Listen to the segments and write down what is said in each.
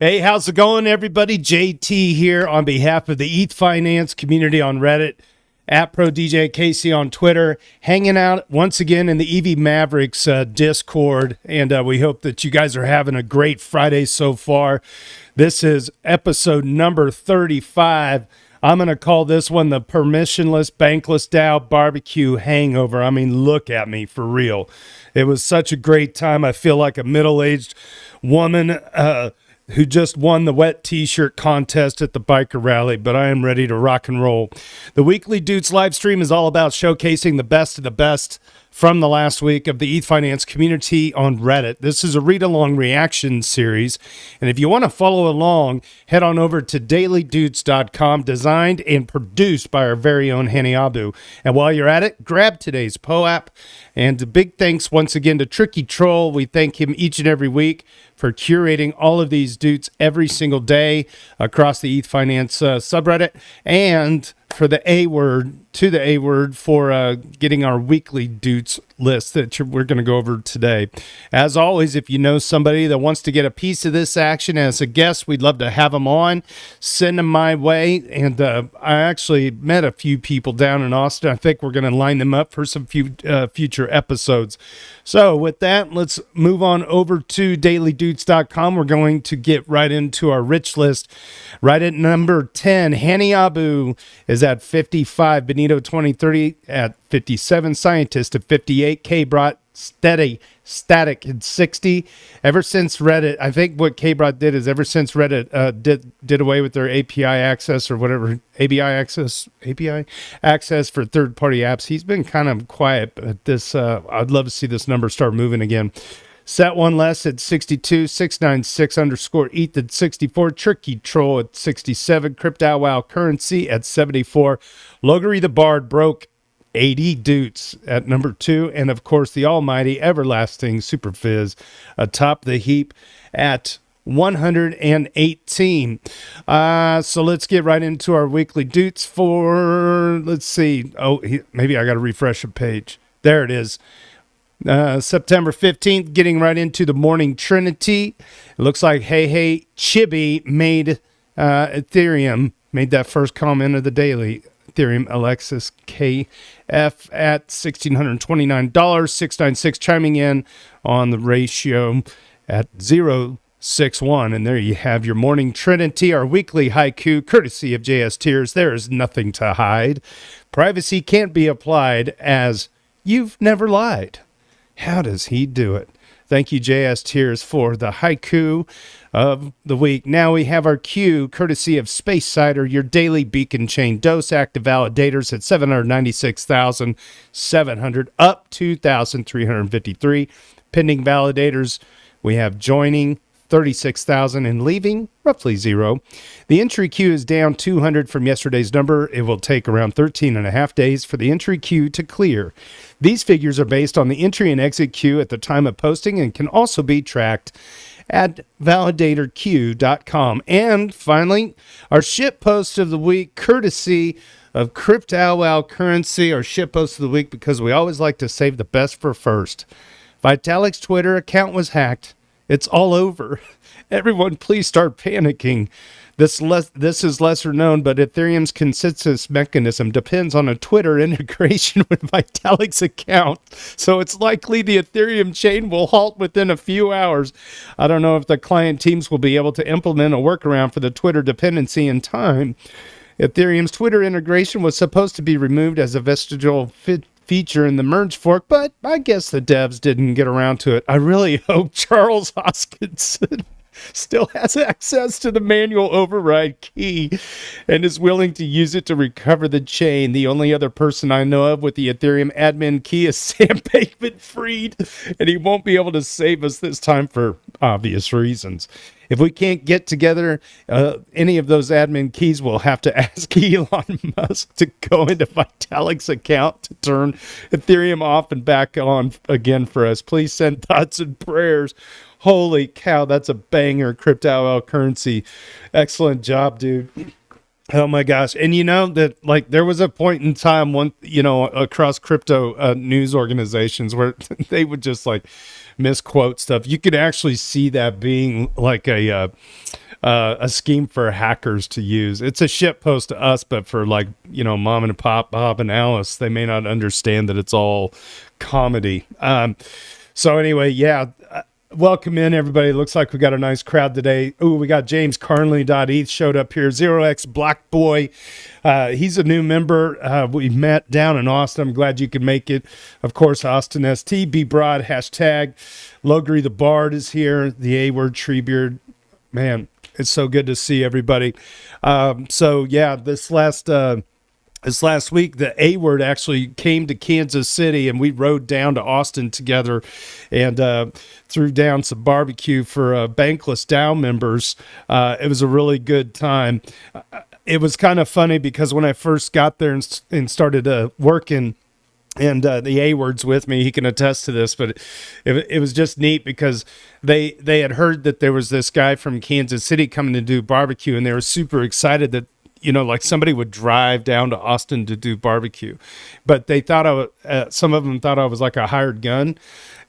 Hey, how's it going, everybody? JT here on behalf of the Ethfinance Community on Reddit, at ProDJCasey on Twitter, hanging out once again in the EVMavericks Discord, and we hope that you guys are having a great Friday so far. This is episode number 35. I'm going to call this one the Permissionless Bankless DAO Barbecue Hangover. I mean, look at me, for real. It was such a great time. I feel like a middle-aged woman who just won the wet t-shirt contest at the biker rally, but I am ready to rock and roll. The Weekly Doots live stream is all about showcasing the best of the best from the last week of the Ethfinance Community on Reddit. This is a read-along reaction series, and if you want to follow along, head on over to dailydoots.com, designed and produced by our very own Hanniabu. And while you're at it, grab today's POAP, and a big thanks once again to Tricky Troll. We thank him each and every week for curating all of these Doots every single day across the Ethfinance subreddit, and for the A-word, to the A-word, for getting our weekly Doots list that we're going to go over today. As always, if you know somebody that wants to get a piece of this action as a guest, we'd love to have them on. Send them my way. And I actually met a few people down in Austin. I think we're going to line them up for some future episodes. So with that, let's move on over to dailydoots.com. We're going to get right into our rich list. Right at number 10, Hanniabu is at 55, Benito 2030 at 57, Scientist at 58, K-Brot static at 60. Ever since Reddit, I think what K-Brot did is ever since Reddit did away with their API access or whatever, API access for third-party apps, he's been kind of quiet. But this, I'd love to see this number start moving again. Set one less at 62, 696 underscore ETH at 64, Tricky Troll at 67, CryptoWow Currency at 74, Logary the Bard broke 80 Doots at number 2, and of course the almighty everlasting Super Fizz atop the heap at 118. So let's get right into our weekly Doots for, let's see, maybe I got to refresh a page. There it is. September 15th, getting right into the morning Trinity. It looks like Hey Chibi made Ethereum, made that first comment of the daily. Ethereum Alexis KF at $1,629, 696 chiming in on the ratio at 0.61. And there you have your morning Trinity, our weekly haiku, courtesy of JS Tears. There is nothing to hide. Privacy can't be applied as you've never lied. How does he do it? Thank you, JS Tears, for the haiku of the week. Now we have our Q, courtesy of Space Cider, your daily beacon chain dose. Active validators at 796,700, up 2,353. Pending validators, we have joining 36,000 and leaving roughly 0. The entry queue is down 200 from yesterday's number. It will take around 13 and a half days for the entry queue to clear. These figures are based on the entry and exit queue at the time of posting and can also be tracked at validatorq.com. And finally, our ship post of the week, courtesy of CryptoWow Currency, our ship post of the week, because we always like to save the best for first. Vitalik's Twitter account was hacked. It's all over. Everyone, please start panicking. This is lesser known, but Ethereum's consensus mechanism depends on a Twitter integration with Vitalik's account. So it's likely the Ethereum chain will halt within a few hours. I don't know if the client teams will be able to implement a workaround for the Twitter dependency in time. Ethereum's Twitter integration was supposed to be removed as a vestigial feature in the merge fork, but I guess the devs didn't get around to it. I really hope Charles Hoskinson still has access to the manual override key and is willing to use it to recover the chain. The only other person I know of with the Ethereum admin key is Sam Bankman-Fried, and he won't be able to save us this time for obvious reasons. If we can't get together any of those admin keys, we'll have to ask Elon Musk to go into Vitalik's account to turn Ethereum off and back on again for us. Please send thoughts and prayers. Holy cow, that's a banger, CryptoWow Currency. Excellent job, dude. Oh my gosh. And you know that like there was a point in time across crypto news organizations where they would just like misquote stuff. You could actually see that being like a scheme for hackers to use. It's a shit post to us, but for like, mom and pop, Bob and Alice, they may not understand that it's all comedy. So anyway, yeah. Welcome in, everybody. Looks like we got a nice crowd today. Ooh, we got James Carnley.eth showed up here. 0x Black Boy. He's a new member. We met down in Austin. I'm glad you could make it. Of course, Austin ST. Be Broad. Hashtag. Logri the Bard is here. The A-word Treebeard. Man, it's so good to see everybody. So, yeah, this last week, the A-word actually came to Kansas City, and we rode down to Austin together and threw down some barbecue for Bankless Dow members. It was a really good time. It was kind of funny because when I first got there and started working, and the A-word's with me, he can attest to this, but it was just neat because they had heard that there was this guy from Kansas City coming to do barbecue, and they were super excited that like somebody would drive down to Austin to do barbecue, but they thought some of them thought I was like a hired gun,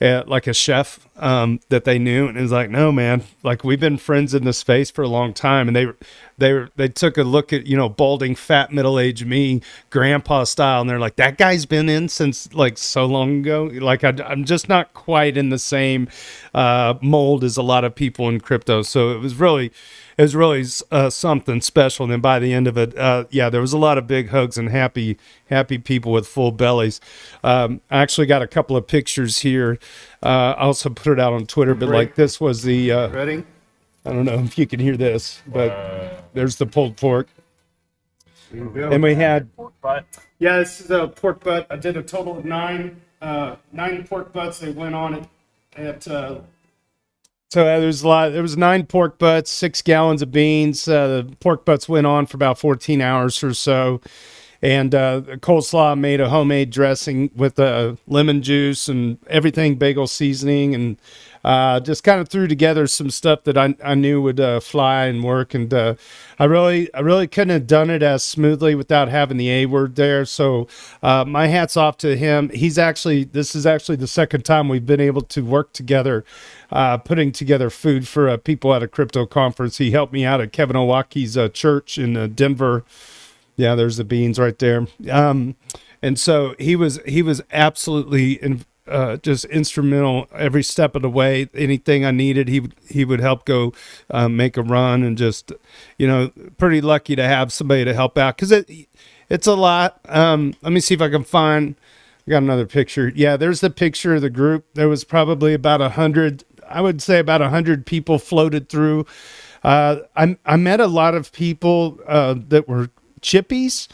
like a chef that they knew. And it was like, no, man, like we've been friends in this space for a long time. And they took a look at, balding, fat, middle-aged me, grandpa style. And they're like, that guy's been in since like so long ago. Like I'm just not quite in the same mold as a lot of people in crypto. So it was really something special. And then by the end of it, there was a lot of big hugs and happy people with full bellies. I actually got a couple of pictures here. I also put it out on Twitter, but like this was the, Ready? I don't know if you can hear this, but there's the pulled pork. And we had pork butt. Yeah, this is a pork butt. I did a total of nine pork butts. They went on it at, so there's a lot. There was 9 pork butts, 6 gallons of beans. The pork butts went on for about 14 hours or so. And coleslaw made a homemade dressing with lemon juice and everything, bagel seasoning, and just kind of threw together some stuff that I knew would fly and work. And I really couldn't have done it as smoothly without having the A-word there. So my hat's off to him. This is actually the second time we've been able to work together, putting together food for people at a crypto conference. He helped me out at Kevin Owaki's church in Denver. Yeah, there's the beans right there. And so he was absolutely just instrumental every step of the way. Anything I needed, he would help go make a run, and just pretty lucky to have somebody to help out because it's a lot. Let me see if I can find. I got another picture. Yeah, there's the picture of the group. There was probably about 100. I would say about 100 people floated through. I met a lot of people that were chippies,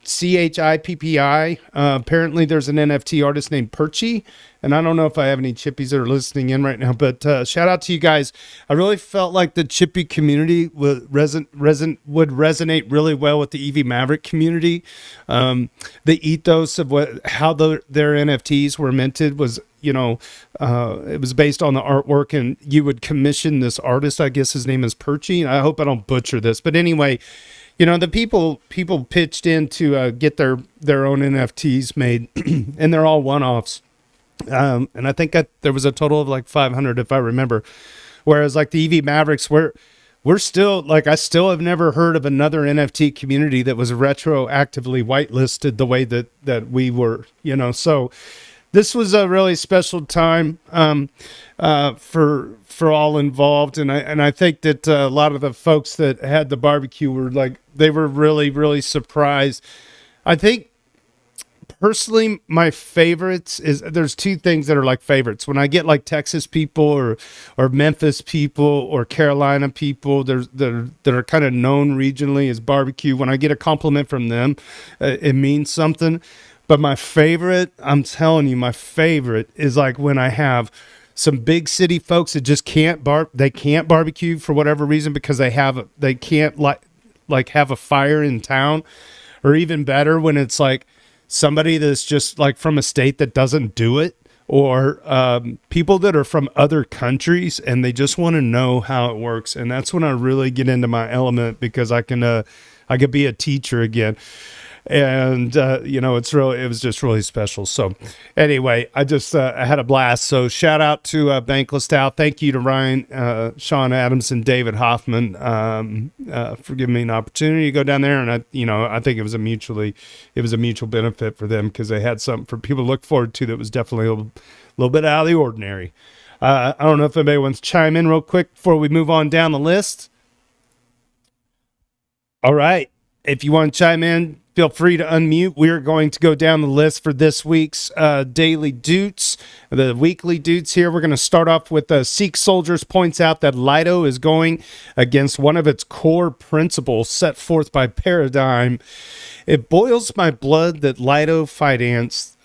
CHIPPI. Apparently there's an NFT artist named Perchy, and I don't know if I have any chippies that are listening in right now, but shout out to you guys. I really felt like the chippy community would resonate really well with the EV Maverick community. The ethos of how their NFTs were minted was, it was based on the artwork, and you would commission this artist. I guess his name is Perchy. I hope I don't butcher this, but anyway, the people pitched in to get their own NFTs made, and they're all one-offs. And I think there was a total of like 500, if I remember. Whereas like the EVMavericks, we're still like, I still have never heard of another NFT community that was retroactively whitelisted the way that we were. So this was a really special time for all involved, and I think that a lot of the folks that had the barbecue were like, they were really, really surprised. I think personally my favorites is, there's 2 things that are like favorites. When I get like Texas people or Memphis people or Carolina people that are kind of known regionally as barbecue, when I get a compliment from them, it means something. But my favorite, I'm telling you, my favorite is like when I have some big city folks that just can't barbecue for whatever reason because they can't like have a fire in town, or even better when it's like somebody that's just like from a state that doesn't do it, or people that are from other countries and they just want to know how it works. And that's when I really get into my element, because I can I could be a teacher again. And it was just really special. So anyway, I had a blast. So shout out to Bankless Dow. Thank you to Ryan, Sean Adams, and David Hoffman for giving me an opportunity to go down there. And I think it was a mutual benefit for them, because they had something for people to look forward to that was definitely a little bit out of the ordinary. I don't know if anybody wants to chime in real quick before we move on down the list. All right. If you want to chime in, feel free to unmute. We're going to go down the list for this week's Daily Doots, the Weekly Doots here. We're going to start off with Sikh Soldiers points out that Lido is going against one of its core principles set forth by Paradigm. It boils my blood that Lido Finance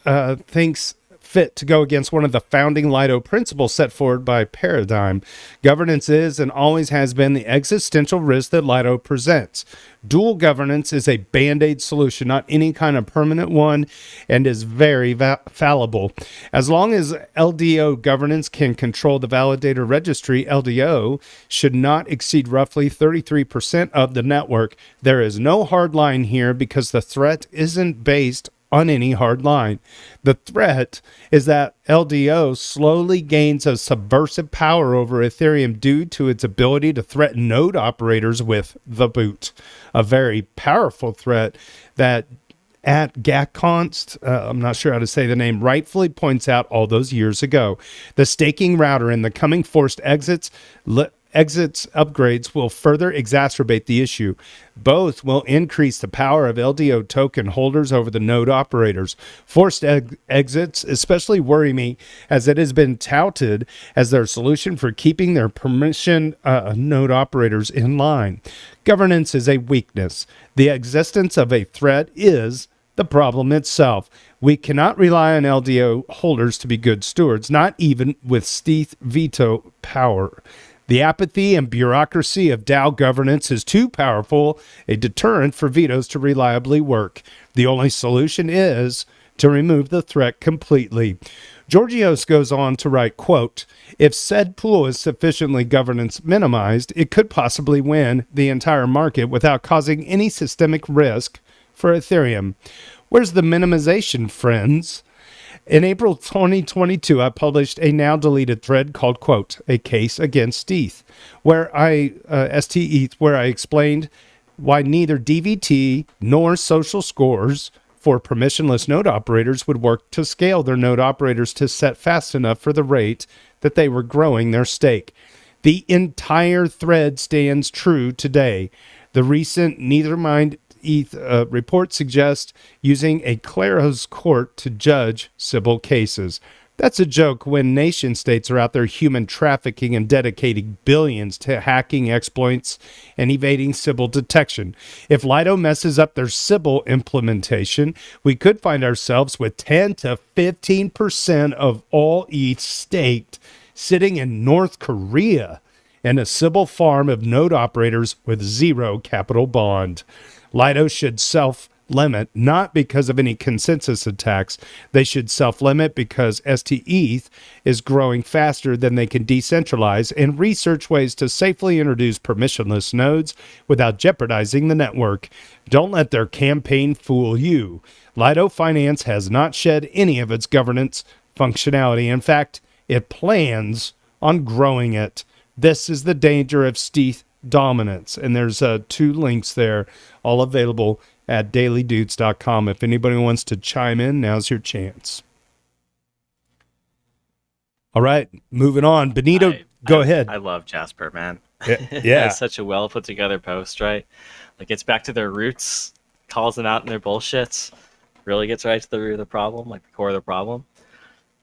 thinks fit to go against one of the founding Lido principles set forward by Paradigm. Governance is and always has been the existential risk that Lido presents. Dual governance is a band-aid solution, not any kind of permanent one, and is very fallible. As long as LDO governance can control the validator registry, LDO should not exceed roughly 33% of the network. There is no hard line here because the threat isn't based on any hard line. The threat is that LDO slowly gains a subversive power over Ethereum due to its ability to threaten node operators with the boot. A very powerful threat that at Gackonst, I'm not sure how to say the name, rightfully points out all those years ago. The staking router and the coming forced exits upgrades will further exacerbate the issue. Both will increase the power of LDO token holders over the node operators. Forced exits especially worry me, as it has been touted as their solution for keeping their permission node operators in line. Governance is a weakness. The existence of a threat is the problem itself. We cannot rely on LDO holders to be good stewards, not even with Steth veto power. The apathy and bureaucracy of DAO governance is too powerful a deterrent for vetoes to reliably work. The only solution is to remove the threat completely. Georgios goes on to write, quote, if said pool is sufficiently governance minimized, it could possibly win the entire market without causing any systemic risk for Ethereum. Where's the minimization, friends? In April 2022, I published a now deleted thread called, quote, a case against ETH, where I explained why neither DVT nor social scores for permissionless node operators would work to scale their node operators to set fast enough for the rate that they were growing their stake. The entire thread stands true today. The recent Neithermind ETH report suggests using a Claros court to judge Sybil cases. That's a joke when nation states are out there human trafficking and dedicating billions to hacking exploits and evading Sybil detection. If Lido messes up their Sybil implementation, we could find ourselves with 10 to 15% of all ETH staked sitting in North Korea and a Sybil farm of node operators with zero capital bond. Lido should self-limit, not because of any consensus attacks. They should self-limit because STETH is growing faster than they can decentralize and research ways to safely introduce permissionless nodes without jeopardizing the network. Don't let their campaign fool you. Lido Finance has not shed any of its governance functionality. In fact, it plans on growing it. This is the danger of STETH dominance. And there's 2 links there, all available at dailydoots.com. If anybody wants to chime in, now's your chance. All right, moving on. Benito, go ahead. I love Jasper, man. Yeah. It's such a well put together post, right? Like, gets back to their roots, calls them out in their bullshits, really gets right to the root of the problem, like the core of the problem.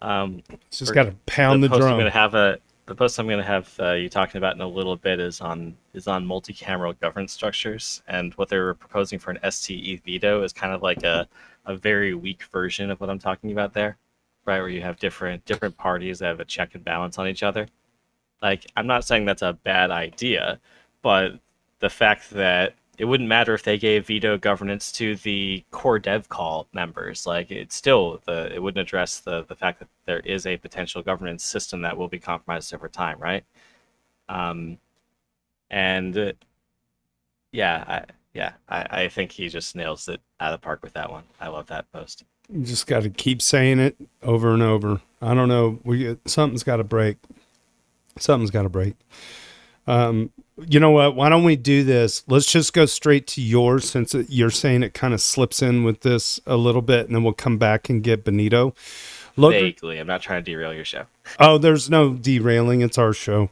It's just got to pound the drum. The post I'm going to have you talking about in a little bit is on multi-cameral governance structures, and what they're proposing for an STE veto is kind of like a very weak version of what I'm talking about there, right? Where you have different parties that have a check and balance on each other. Like, I'm not saying that's a bad idea, but the fact that it wouldn't matter if they gave veto governance to the core dev call members. Like, it wouldn't address the fact that there is a potential governance system that will be compromised over time, right? Yeah, I think he just nails it out of the park with that one. I love that post. You just got to keep saying it over and over. I don't know. Something's got to break. Something's got to break. You know what? Why don't we do this? Let's just go straight to yours, since you're saying it kind of slips in with this a little bit, and then we'll come back and get Benito. Vaguely. I'm not trying to derail your show. Oh, there's no derailing. It's our show.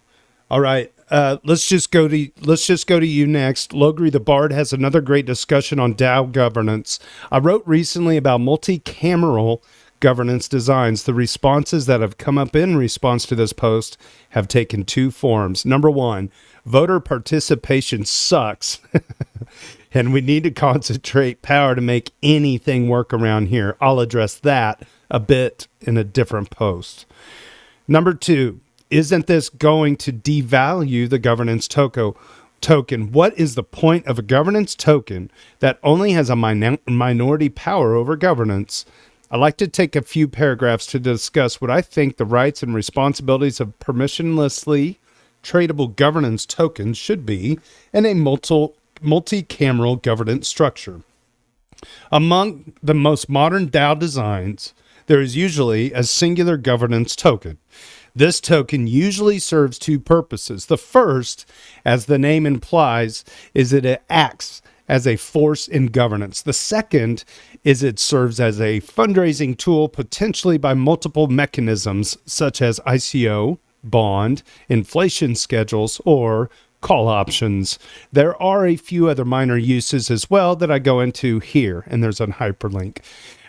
All right. Let's just go to you next. Logri the Bard has another great discussion on DAO governance. I wrote recently about multi-cameral governance designs. The responses that have come up in response to this post have taken two forms. Number one, voter participation sucks. And we need to concentrate power to make anything work around here. I'll address that a bit in a different post. Number two, isn't this going to devalue the governance token? What is the point of a governance token that only has a minority power over governance? I'd like to take a few paragraphs to discuss what I think the rights and responsibilities of permissionlessly tradable governance tokens should be in a multi-cameral governance structure. Among the most modern DAO designs, there is usually a singular governance token. This token usually serves two purposes. The first, as the name implies, is that it acts as a force in governance. The second is it serves as a fundraising tool, potentially by multiple mechanisms such as ICO, bond, inflation schedules, or call options. There are a few other minor uses as well that I go into here, and there's a hyperlink.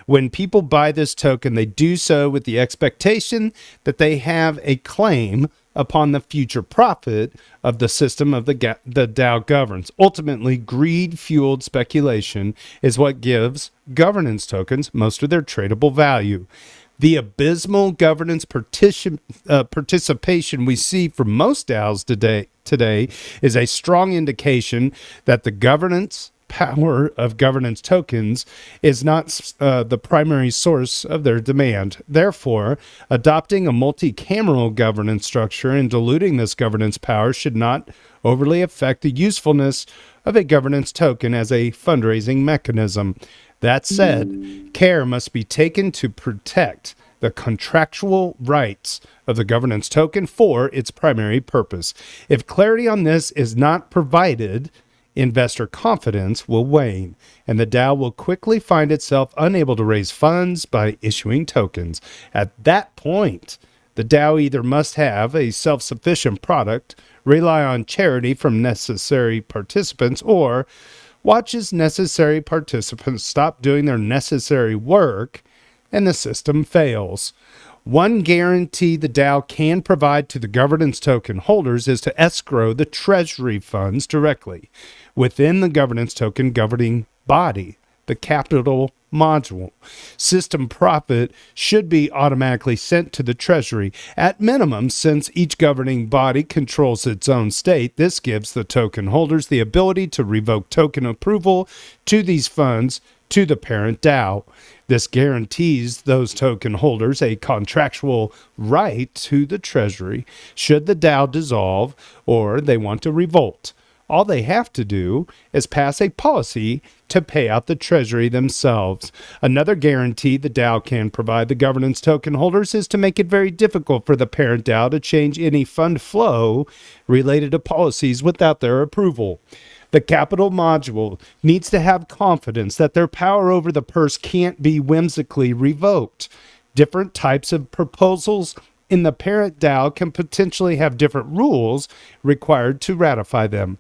When people buy this token, they do so with the expectation that they have a claim upon the future profit of the system of the DAO governs. Ultimately, greed-fueled speculation is what gives governance tokens most of their tradable value. The abysmal governance participation we see from most DAOs today is a strong indication that the governance power of governance tokens is not the primary source of their demand. Therefore, adopting a multi-cameral governance structure and diluting this governance power should not overly affect the usefulness of a governance token as a fundraising mechanism. That said, care must be taken to protect the contractual rights of the governance token for its primary purpose. If clarity on this is not provided, investor confidence will wane, and the DAO will quickly find itself unable to raise funds by issuing tokens. At that point, the DAO either must have a self-sufficient product, rely on charity from necessary participants, or watch as necessary participants stop doing their necessary work and the system fails. One guarantee the DAO can provide to the governance token holders is to escrow the treasury funds directly within the governance token governing body, the capital module. System profit should be automatically sent to the treasury. At minimum, since each governing body controls its own state, this gives the token holders the ability to revoke token approval to these funds to the parent DAO. This guarantees those token holders a contractual right to the treasury should the DAO dissolve or they want to revolt. All they have to do is pass a policy to pay out the treasury themselves. Another guarantee the DAO can provide the governance token holders is to make it very difficult for the parent DAO to change any fund flow related to policies without their approval. The capital module needs to have confidence that their power over the purse can't be whimsically revoked. Different types of proposals in the parent DAO can potentially have different rules required to ratify them.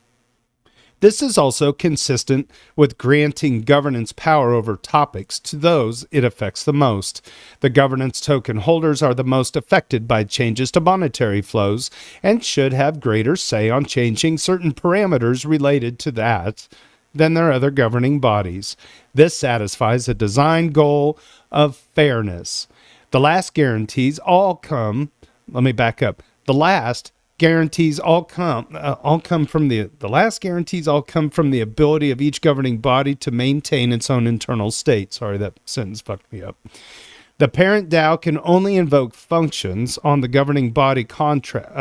This is also consistent with granting governance power over topics to those it affects the most. The governance token holders are the most affected by changes to monetary flows and should have greater say on changing certain parameters related to that than their other governing bodies. This satisfies a design goal of fairness. The last guarantees all come, let me back up. The last guarantees all come from the last guarantees all come from the ability of each governing body to maintain its own internal state. Sorry, that sentence fucked me up. The parent DAO can only invoke functions on the governing body contract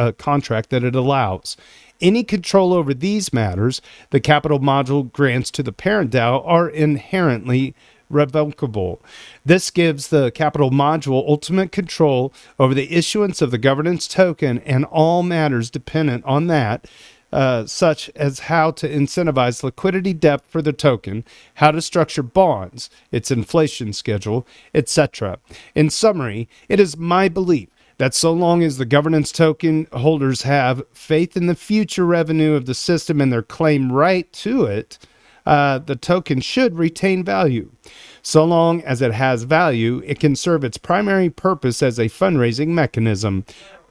that it allows. Any control over these matters the capital module grants to the parent DAO are inherently revocable. This gives the capital module ultimate control over the issuance of the governance token and all matters dependent on that, such as how to incentivize liquidity depth for the token, how to structure bonds, its inflation schedule, etc. In summary, it is my belief that so long as the governance token holders have faith in the future revenue of the system and their claim right to it, the token should retain value. So long as it has value, it can serve its primary purpose as a fundraising mechanism.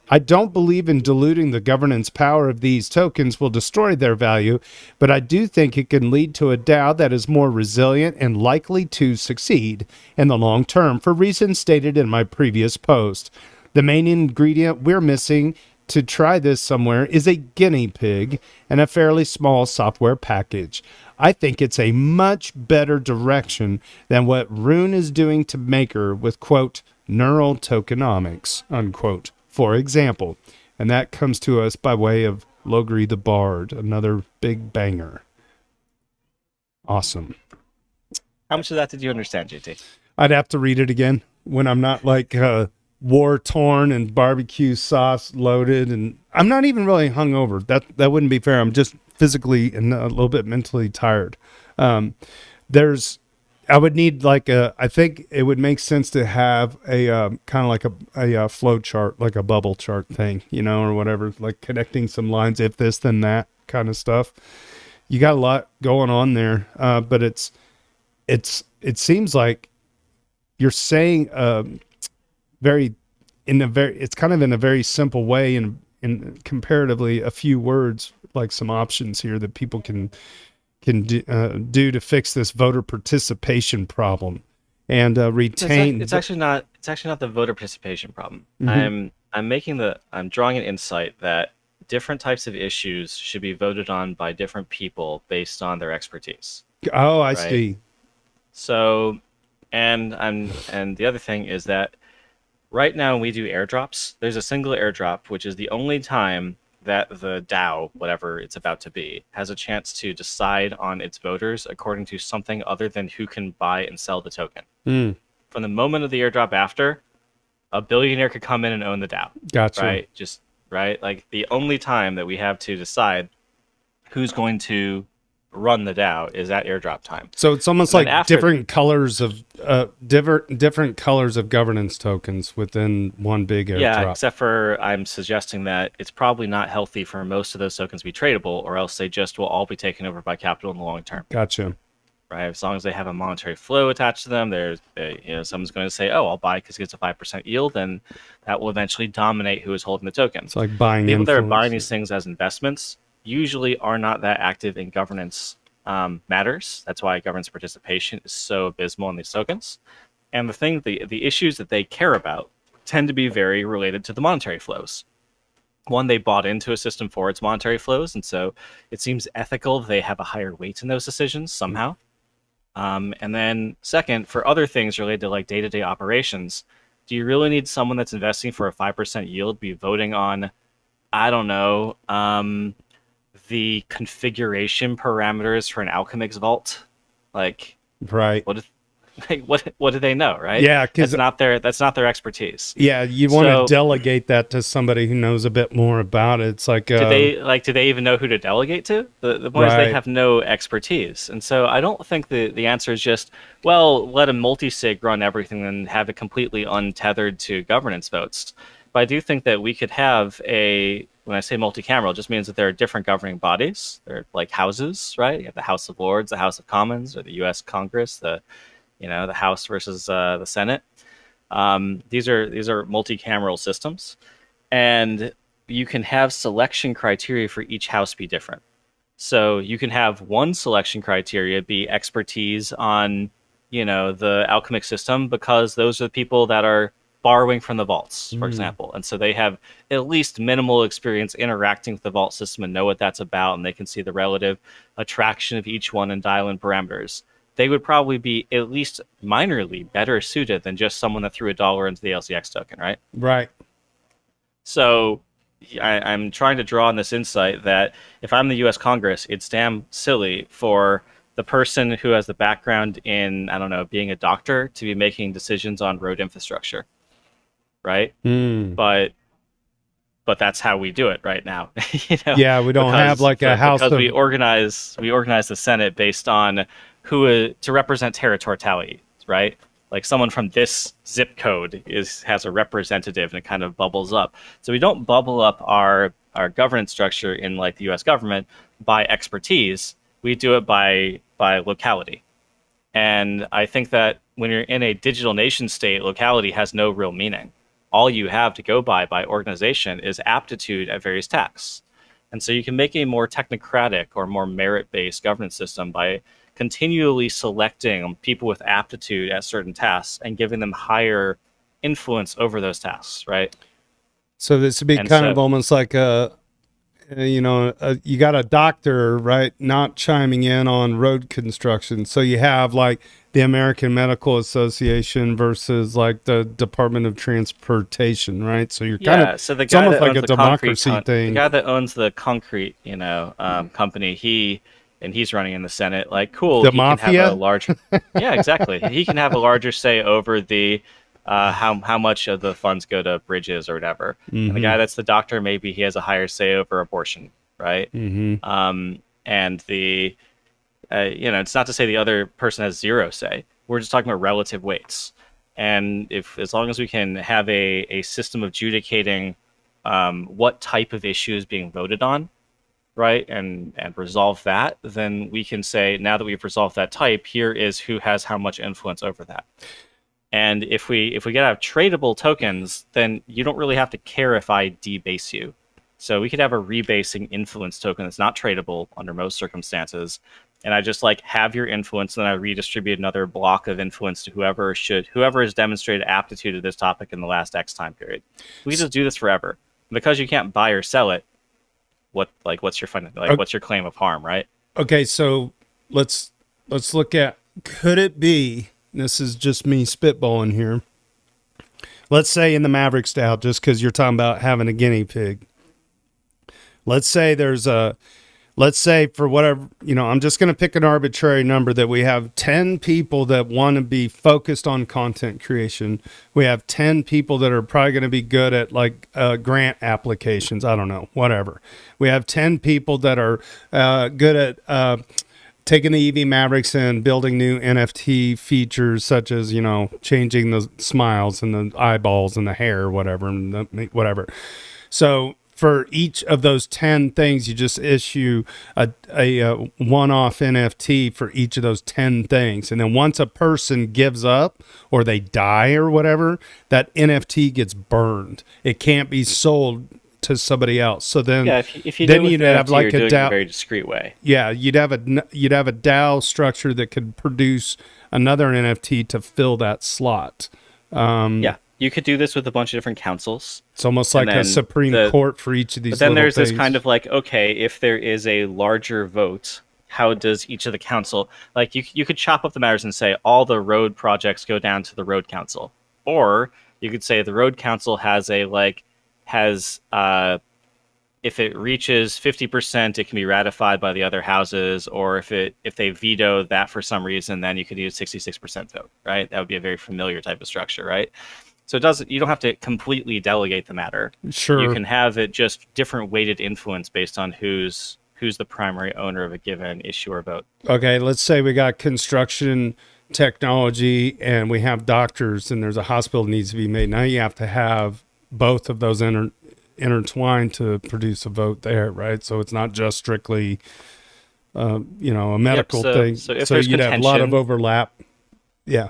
I don't believe in diluting the governance power of these tokens will destroy their value, but I do think it can lead to a DAO that is more resilient and likely to succeed in the long term for reasons stated in my previous post. The main ingredient we're missing to try this somewhere is a guinea pig and a fairly small software package. I think it's a much better direction than what Rune is doing to Maker with, quote, neural tokenomics, unquote, for example. And that comes to us by way of Logri the Bard, another big banger. Awesome. How much of that did you understand, JT? I'd have to read it again when I'm not like war torn and barbecue sauce loaded, and I'm not even really hungover. That wouldn't be fair. I'm just physically and a little bit mentally tired. I would need I think it would make sense to have a kind of like a flow chart, like a bubble chart thing, or whatever, like connecting some lines, if this, then that kind of stuff. You got a lot going on there, but it seems like you're saying it's kind of in a very simple way and in comparatively a few words, like some options here that people can do to fix this voter participation problem and retain. It's actually not the voter participation problem. Mm-hmm. I'm drawing an insight that different types of issues should be voted on by different people based on their expertise. Oh, I see. So, and the other thing is that right now when we do airdrops, there's a single airdrop, which is the only time that the DAO, whatever it's about to be, has a chance to decide on its voters according to something other than who can buy and sell the token. From the moment of the airdrop after, a billionaire could come in and own the DAO. Gotcha. Right? Like the only time that we have to decide who's going to run the DAO is at airdrop time. So it's almost like different colors of governance tokens within one big airdrop. Yeah, except for I'm suggesting that it's probably not healthy for most of those tokens to be tradable, or else they just will all be taken over by capital in the long term. Gotcha. Right, as long as they have a monetary flow attached to them, someone's going to say, "Oh, I'll buy because it gets a 5% yield," and that will eventually dominate who is holding the token. It's like buying people that are buying influence. these things as investments usually are not that active in governance matters. That's why governance participation is so abysmal in these tokens. And the issues that they care about tend to be very related to the monetary flows. One, they bought into a system for its monetary flows, and so it seems ethical that they have a higher weight in those decisions somehow. And then second, for other things related to like day-to-day operations, do you really need someone that's investing for a 5% yield be voting on, I don't know, the configuration parameters for an Alchemix vault? Like, right. What do they know, right? Yeah, because that's not their expertise. Yeah, you want to delegate that to somebody who knows a bit more about it. It's like, do they even know who to delegate to? The point is they have no expertise, and so I don't think the answer is just, well, let a multi-sig run everything and have it completely untethered to governance votes. But I do think that we could have when I say multi-cameral, it just means that there are different governing bodies. They're like houses, right? You have the House of Lords, the House of Commons, or the U.S. Congress, the House versus the Senate. These are multi-cameral systems, and you can have selection criteria for each house be different. So you can have one selection criteria be expertise on, the Alchemic system, because those are the people that are borrowing from the vaults, for example. And so they have at least minimal experience interacting with the vault system and know what that's about, and they can see the relative attraction of each one and dial in parameters. They would probably be at least minorly better suited than just someone that threw $1 into the LCX token, right? Right. So I'm trying to draw on this insight that if I'm the U.S. Congress, it's damn silly for the person who has the background in, I don't know, being a doctor to be making decisions on road infrastructure, right? Hmm. But that's how we do it right now, Yeah, we don't have like a house because of. we organize the Senate based on to represent territoriality, right? Like someone from this zip code has a representative, and it kind of bubbles up. So we don't bubble up our governance structure in like the U.S. government by expertise. We do it by locality. And I think that when you're in a digital nation state, locality has no real meaning. All you have to go by organization is aptitude at various tasks. And so you can make a more technocratic or more merit-based governance system by continually selecting people with aptitude at certain tasks and giving them higher influence over those tasks, right? So this would be And kind of so, almost like you got a doctor, right, not chiming in on road construction. So you have like the American Medical Association versus like the Department of Transportation, right? So you're kind of, yeah, so the it's guy almost that like owns a democracy the thing. guy that owns the concrete, company, he's running in the Senate. Like, cool, The he can have a mafia? large, yeah, exactly. He can have a larger say over the how much of the funds go to bridges or whatever. And the Mm-hmm. guy that's the doctor, maybe he has a higher say over abortion, right? Mm-hmm. And it's not to say the other person has zero say. We're just talking about relative weights. And if as long as we can have a system of adjudicating what type of issue is being voted on, right, and resolve that, then we can say now that we've resolved that type, here is who has how much influence over that. And if we get out tradable tokens, then you don't really have to care if I debase you. So we could have a rebasing influence token that's not tradable under most circumstances. And I just like have your influence, and then I redistribute another block of influence to whoever has demonstrated aptitude to this topic in the last X time period. We can just do this forever. Because you can't buy or sell it, what's your what's your claim of harm, right? Okay, so let's look at, could it be, this is just me spitballing here. Let's say in the Maverick style, just because you're talking about having a guinea pig. Let's say let's say for whatever, I'm just going to pick an arbitrary number that we have 10 people that want to be focused on content creation. We have 10 people that are probably going to be good at like grant applications. I don't know, whatever. We have 10 people that are good at taking the EVMavericks and building new NFT features, such as, changing the smiles and the eyeballs and the hair, whatever, and whatever. So for each of those 10 things, you just issue a one-off NFT for each of those 10 things. And then once a person gives up or they die or whatever, that NFT gets burned. It can't be sold to somebody else. So then, Yeah, if you then do it you'd with have NFT, like you're a doing it in a DAO. very discreet way. Yeah, you'd have a DAO structure that could produce another NFT to fill that slot. Yeah, you could do this with a bunch of different councils. It's almost And like a then Supreme Court for each of these But then little there's things. this kind of like, okay, if there is a larger vote, how does each of the council, like you could chop up the matters and say all the road projects go down to the road council, or you could say the road council if it reaches 50%, it can be ratified by the other houses, or if they veto that for some reason, then you could use 66% vote, right? That would be a very familiar type of structure, right? So you don't have to completely delegate the matter. Sure. You can have it just different weighted influence based on who's the primary owner of a given issue or vote. Okay, let's say we got construction technology and we have doctors and there's a hospital that needs to be made. Now you have to have both of those intertwined to produce a vote there, right? So it's not just strictly, a medical thing. So if so there's you'd have a lot of contention, overlap. Yeah.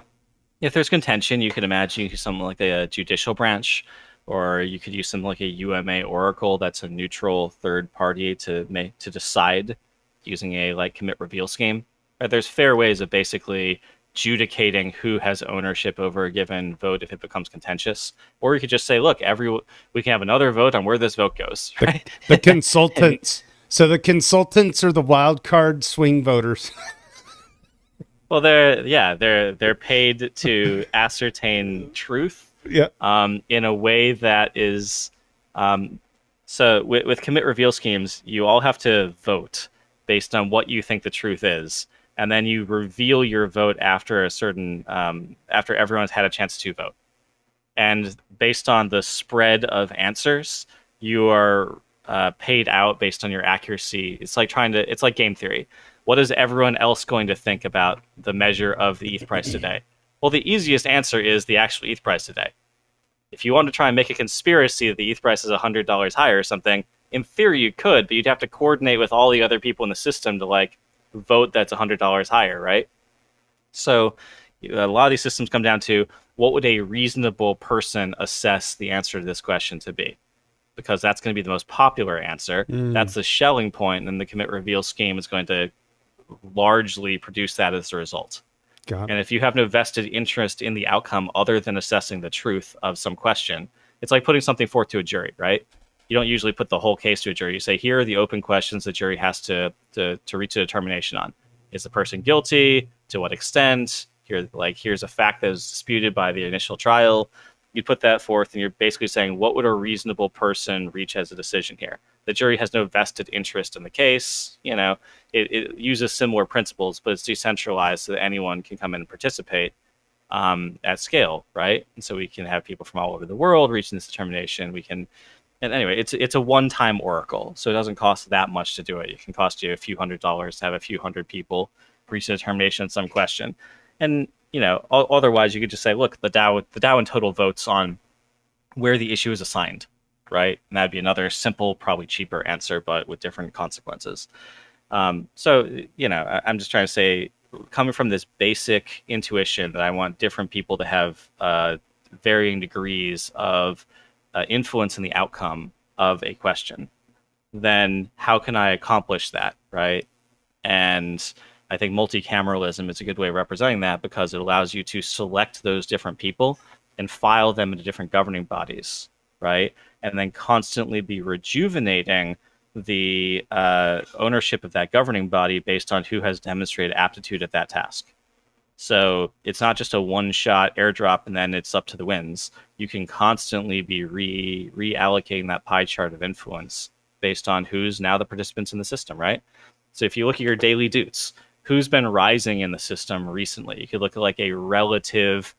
if there's contention, you could imagine something like a judicial branch, or you could use something like a UMA Oracle that's a neutral third party to decide using a like commit reveal scheme. Right? There's fair ways of basically adjudicating who has ownership over a given vote if it becomes contentious. Or you could just say, look, we can have another vote on where this vote goes. Right? The consultants. So the consultants are the wild card swing voters. Well, they're paid to ascertain truth. Yeah. In a way that is So with commit reveal schemes, you all have to vote based on what you think the truth is, and then you reveal your vote after a certain after everyone's had a chance to vote. And based on the spread of answers, you are paid out based on your accuracy. It's like game theory. What is everyone else going to think about the measure of the ETH price today? Well, the easiest answer is the actual ETH price today. If you want to try and make a conspiracy that the ETH price is $100 higher or something, in theory you could, but you'd have to coordinate with all the other people in the system to like vote that's $100 higher, right? So a lot of these systems come down to what would a reasonable person assess the answer to this question to be? Because that's going to be the most popular answer. That's the shelling point, and the commit reveal scheme is going to largely produce that as a result. And if you have no vested interest in the outcome other than assessing the truth of some question, it's like putting something forth to a jury, right? You don't usually put the whole case to a jury. You say, here are the open questions the jury has to reach a determination on. Is the person guilty? To what extent? Here's a fact that is disputed by the initial trial. You put that forth, and you're basically saying, what would a reasonable person reach as a decision here? The jury has no vested interest in the case. You know, it uses similar principles, but it's decentralized so that anyone can come in and participate at scale, right? And so we can have people from all over the world reaching this determination. And anyway, it's a one-time oracle, so it doesn't cost that much to do it. It can cost you a few $100s to have a few hundred people reach a determination on some question. And you know, otherwise you could just say, look, the DAO in total votes on where the issue is assigned, right? And that'd be another simple, probably cheaper answer, but with different consequences. So, you know, I'm just trying to say, coming from this basic intuition that I want different people to have varying degrees of influence in the outcome of a question, then how can I accomplish that, right? And I think multicameralism is a good way of representing that because it allows you to select those different people and file them into different governing bodies, right? And then constantly be rejuvenating the ownership of that governing body based on who has demonstrated aptitude at that task. So it's not just a one-shot airdrop and then it's up to the winds. You can constantly be reallocating that pie chart of influence based on who's now the participants in the system, right? So if you look at your daily Doots, who's been rising in the system recently? You could look at like a relative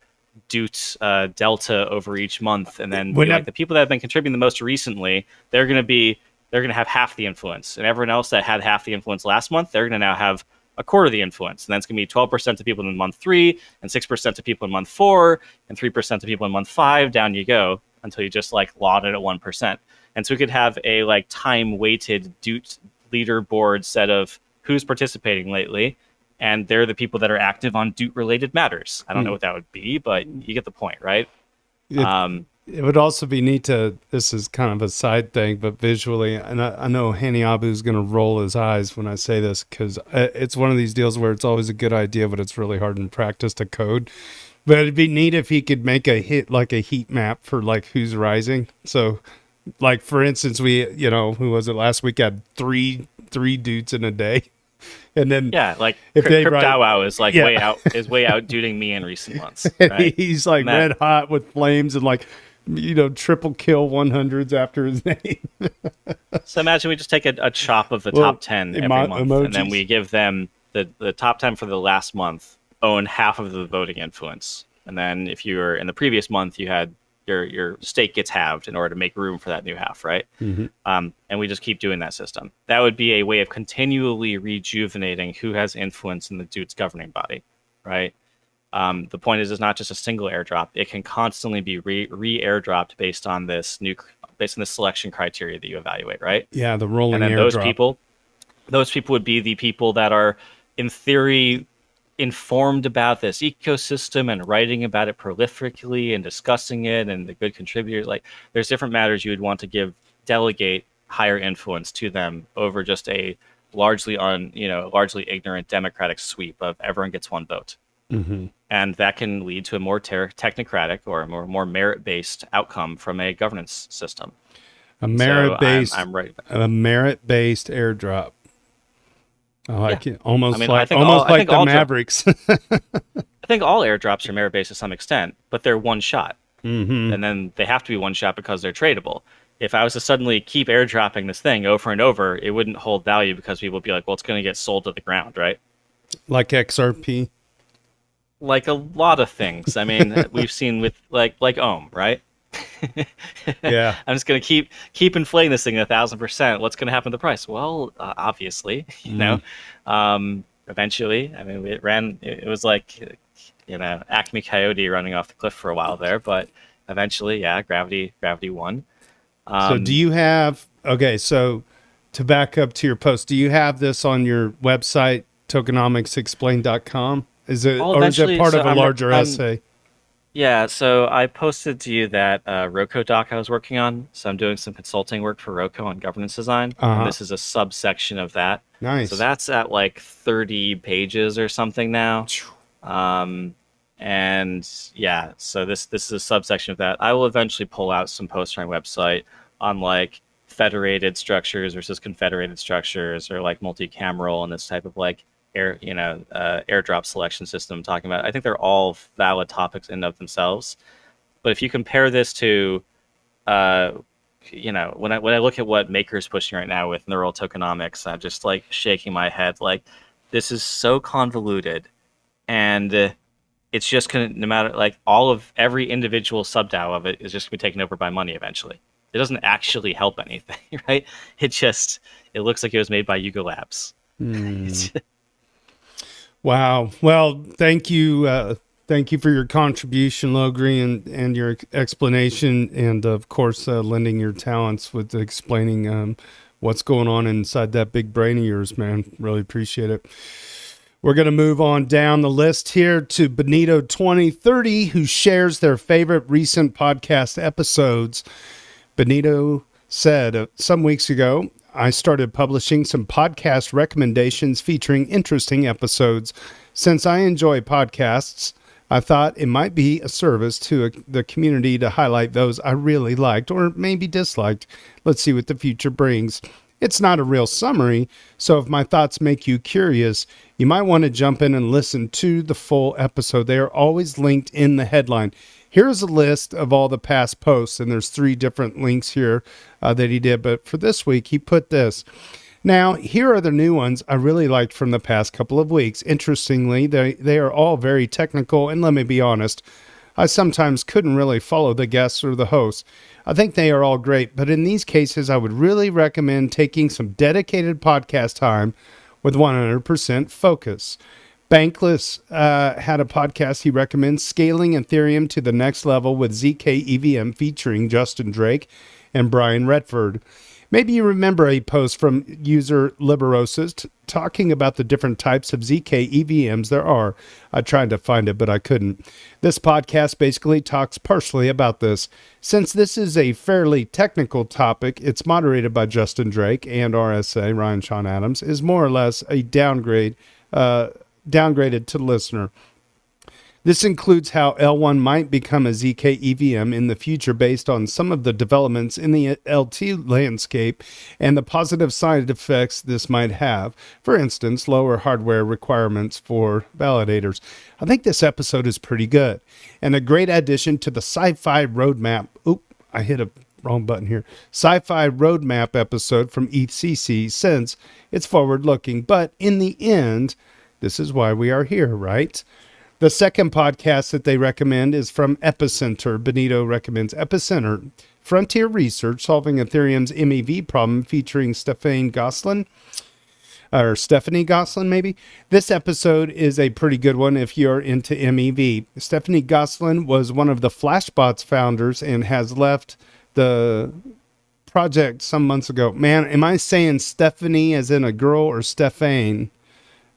Doots delta over each month, and then like the people that have been contributing the most recently, they're going to have half the influence, and everyone else that had half the influence last month, they're going to now have a quarter of the influence, and then it's going to be 12% of people in month 3, and 6% of people in month 4, and 3% of people in month 5. Down you go until you just like lot it at 1%. And so we could have a like time-weighted Doot leaderboard set of who's participating lately, and they're the people that are active on Doot-related matters. I don't know what that would be, but you get the point, right? It would also be neat to, this is kind of a side thing, but visually, and I know Hanniabu is going to roll his eyes when I say this, because it's one of these deals where it's always a good idea, but it's really hard in practice to code. But it'd be neat if he could make a heat map for like who's rising. So like, for instance, we, you know, who was it last week, had three Doots in a day. And then like Cryptowow is like way out dooting me in recent months. Right? He's like red hot with flames and like, you know, triple kill 100s after his name. So imagine we just take a chop of the top 10 every month, emojis. And then we give them the top 10 for the last month own half of the voting influence. And then if you were in the previous month, you had your stake gets halved in order to make room for that new half, right? And we just keep doing that system. That would be a way of continually rejuvenating who has influence in the Doots governing body, right? The point is, it's not just a single airdrop. It can constantly be re-airdropped based on this selection criteria that you evaluate, right? Yeah, the rolling airdrop. And then airdrop. those people would be the people that are, in theory, informed about this ecosystem and writing about it prolifically and discussing it, and the good contributors. Like, there's different matters you would want to delegate higher influence to them over just a largely ignorant democratic sweep of everyone gets one vote. And that can lead to a more technocratic or a more merit-based outcome from a governance system. A merit-based, I'm right. A merit-based airdrop. Oh, yeah. Almost like the Mavericks. I think all airdrops are merit-based to some extent, but they're one shot. And then they have to be one shot because they're tradable. if I was to suddenly keep airdropping this thing over and over, it wouldn't hold value because people would be like, well, it's going to get sold to the ground, right? Like XRP. Like a lot of things. I mean, we've seen with like Ohm, right? Yeah. I'm just going to keep inflating this thing 1,000%. What's going to happen to the price? Well, obviously, eventually. I mean, it was like, Acme Coyote running off the cliff for a while there, but eventually, yeah, gravity won. So do you have, so to back up to your post, do you have this on your website, tokenomicsexplained.com? Is it part of a larger essay? Yeah, so I posted to you that Roco doc I was working on. So I'm doing some consulting work for Roco on governance design. And this is a subsection of that. Nice. So that's at like 30 pages or something now. And yeah, so this is a subsection of that. I will eventually pull out some posts on my website on like federated structures versus confederated structures, or like multi-cameral and this type of like airdrop selection system I'm talking about. I think they're all valid topics in and of themselves. But if you compare this to, when I look at what Maker's pushing right now with neural tokenomics, I'm just like shaking my head. Like, this is so convoluted, and it's just gonna, no matter, like, every individual sub-DAO of it is just gonna be taken over by money eventually. It doesn't actually help anything, right? It looks like it was made by Yuga Labs. Wow. Well, thank you. Thank you for your contribution, Logri, and your explanation, and of course, lending your talents with explaining what's going on inside that big brain of yours, man. Really appreciate it. We're going to move on down the list here to Benito 2030, who shares their favorite recent podcast episodes. Benito said some weeks ago, I started publishing some podcast recommendations featuring interesting episodes. Since I enjoy podcasts, I thought it might be a service to the community to highlight those I really liked or maybe disliked. Let's see what the future brings. It's not a real summary, so if my thoughts make you curious, you might want to jump in and listen to the full episode. They are always linked in the headline. Here's a list of all the past posts, and there's 3 different links here that he did. But for this week, he put this. Now, here are the new ones I really liked from the past couple of weeks. Interestingly, they are all very technical, and let me be honest, I sometimes couldn't really follow the guests or the hosts. I think they are all great, but in these cases, I would really recommend taking some dedicated podcast time with 100% focus. Bankless had a podcast he recommends, Scaling Ethereum to the Next Level with ZK EVM, featuring Justin Drake and Brian Redford. Maybe you remember a post from user Liberosis talking about the different types of ZK EVMs there are. I tried to find it, but I couldn't. This podcast basically talks partially about this. Since this is a fairly technical topic, it's moderated by Justin Drake, and RSA, Ryan Sean Adams, is more or less a downgraded to the listener. This includes how L1 might become a ZK EVM in the future based on some of the developments in the LT landscape and the positive side effects this might have. For instance, lower hardware requirements for validators. I think this episode is pretty good and a great addition to the sci-fi roadmap. I hit a wrong button here. Sci-fi roadmap episode from ETHCC, since it's forward-looking. But in the end, this is why we are here, right? The second podcast that they recommend is from Epicenter. Benito recommends Epicenter, Frontier Research, Solving Ethereum's MEV Problem, featuring Stephanie Gosselin, maybe. This episode is a pretty good one if you're into MEV. Stephanie Gosselin was one of the Flashbots founders and has left the project some months ago. Man, am I saying Stephanie as in a girl, or Stephane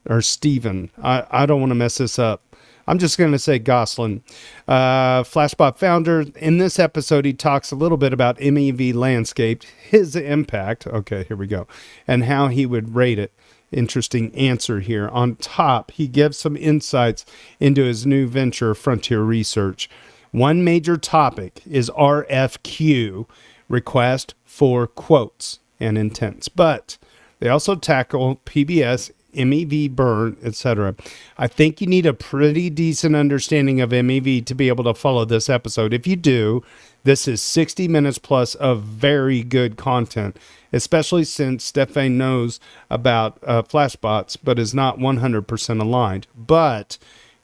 or Stephen? I don't want to mess this up. I'm just going to say Gosselin. Flashbot founder. In this episode, he talks a little bit about MEV landscape, his impact. Okay, here we go. And how he would rate it. Interesting answer here. On top, he gives some insights into his new venture, Frontier Research. One major topic is RFQ, request for quotes and intents. But they also tackle PBS MEV burn, etc. I think you need a pretty decent understanding of MEV to be able to follow this episode. If you do, this is 60 minutes plus of very good content, especially since Stefan knows about flashbots, but is not 100% aligned. But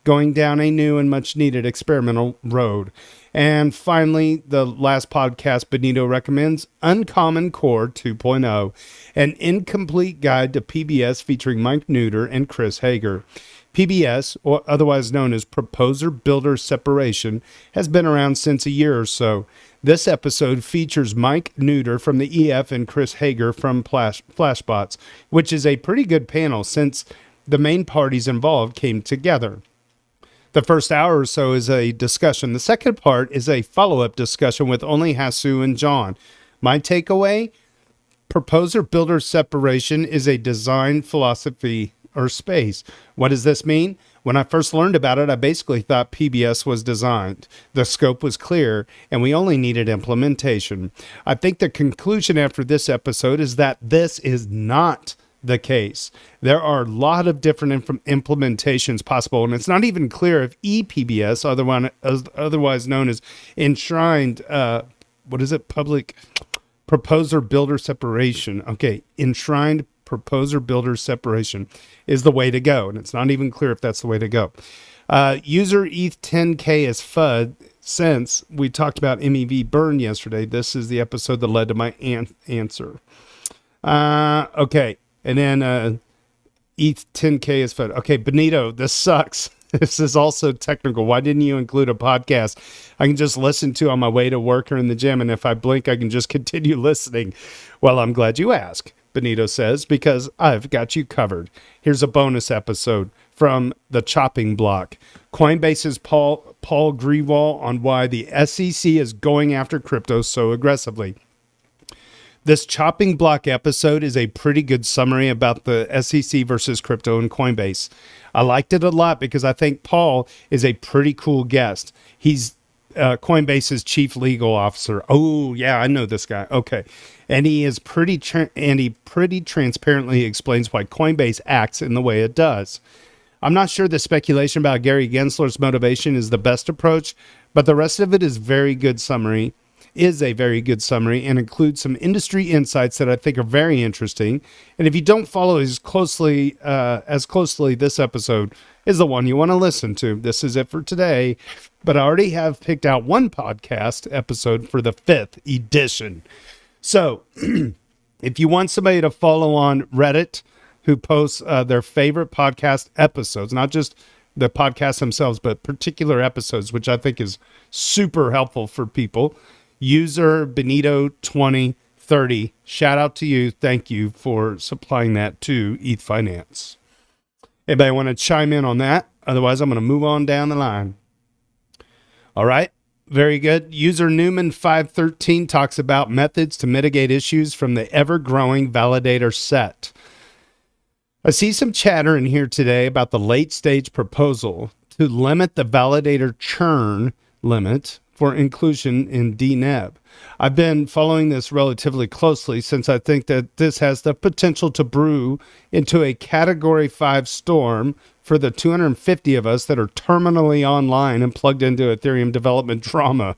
going down a new and much needed experimental road. And finally, the last podcast Benito recommends, Uncommon Core 2.0, an incomplete guide to PBS featuring Mike Neuter and Chris Hager. PBS, or otherwise known as Proposer-Builder Separation, has been around since a year or so. This episode features Mike Neuter from the EF and Chris Hager from Flashbots, which is a pretty good panel since the main parties involved came together. The first hour or so is a discussion. The second part is a follow-up discussion with only Hasu and John. My takeaway, Proposer-Builder Separation is a design philosophy or space. What does this mean? When I first learned about it, I basically thought PBS was designed. The scope was clear, and we only needed implementation. I think the conclusion after this episode is that this is not the case. There are a lot of different implementations possible, and it's not even clear if ePBS, otherwise known as enshrined, public proposer-builder separation. Okay, enshrined proposer-builder separation is the way to go, and it's not even clear if that's the way to go. User ETH10K is FUD. Since we talked about MEV burn yesterday, this is the episode that led to my answer. Okay. And then ETH10K is FUD. Okay, Benito, this sucks. This is also technical. Why didn't you include a podcast I can just listen to on my way to work or in the gym, and if I blink, I can just continue listening? Well, I'm glad you asked, Benito says, because I've got you covered. Here's a bonus episode from the chopping block. Coinbase's Paul Grewal on why the SEC is going after crypto so aggressively. This chopping block episode is a pretty good summary about the SEC versus crypto and Coinbase. I liked it a lot because I think Paul is a pretty cool guest. He's Coinbase's chief legal officer. Oh, yeah, I know this guy. Okay. And he is pretty transparently explains why Coinbase acts in the way it does. I'm not sure the speculation about Gary Gensler's motivation is the best approach, but the rest of it is a very good summary and includes some industry insights that I think are very interesting. And if you don't follow as closely, this episode is the one you want to listen to. This is it for today, but I already have picked out one podcast episode for the 5th edition. So if you want somebody to follow on Reddit who posts their favorite podcast episodes, not just the podcasts themselves, but particular episodes, which I think is super helpful for people, user Benito2030. Shout out to you. Thank you for supplying that to Ethfinance. Anybody want to chime in on that? Otherwise, I'm going to move on down the line. All right. Very good. User Newman513 talks about methods to mitigate issues from the ever-growing validator set. I see some chatter in here today about the late-stage proposal to limit the validator churn limit for inclusion in DNAB. I've been following this relatively closely since I think that this has the potential to brew into a Category 5 storm for the 250 of us that are terminally online and plugged into Ethereum development drama.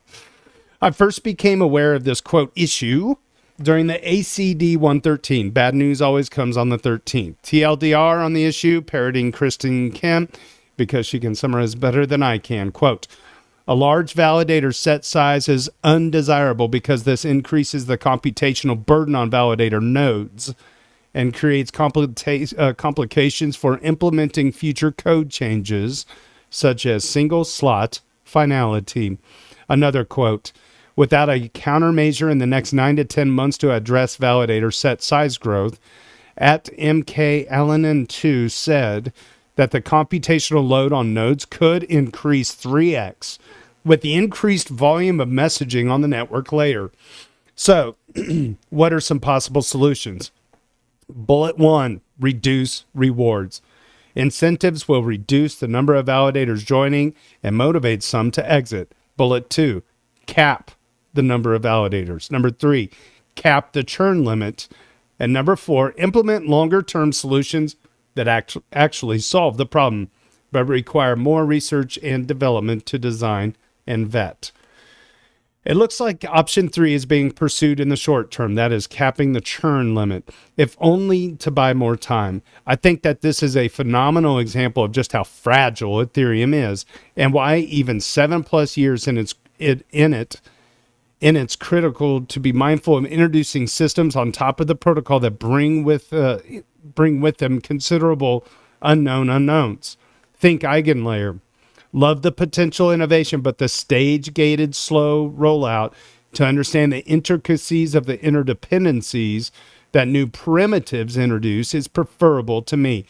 I first became aware of this, quote, issue during the ACD 113. Bad news always comes on the 13th. TLDR on the issue, parroting Kristen Kim, because she can summarize better than I can, quote, a large validator set size is undesirable because this increases the computational burden on validator nodes and creates complications for implementing future code changes, such as single slot finality. Another quote, without a countermeasure in the next 9 to 10 months to address validator set size growth, at MK Allenan 2 said that the computational load on nodes could increase 3x with the increased volume of messaging on the network layer. So, what are some possible solutions? Bullet 1, reduce rewards. Incentives will reduce the number of validators joining and motivate some to exit. Bullet 2, cap the number of validators. Number 3, cap the churn limit. And number 4, implement longer-term solutions that actually solve the problem, but require more research and development to design and vet. It looks like option 3 is being pursued in the short term. That is capping the churn limit, if only to buy more time. I think that this is a phenomenal example of just how fragile Ethereum is and why even 7+ years in it's critical to be mindful of introducing systems on top of the protocol that bring with them considerable unknowns. Think eigenlayer. Love the potential innovation, but the stage-gated, slow rollout to understand the intricacies of the interdependencies that new primitives introduce is preferable to me.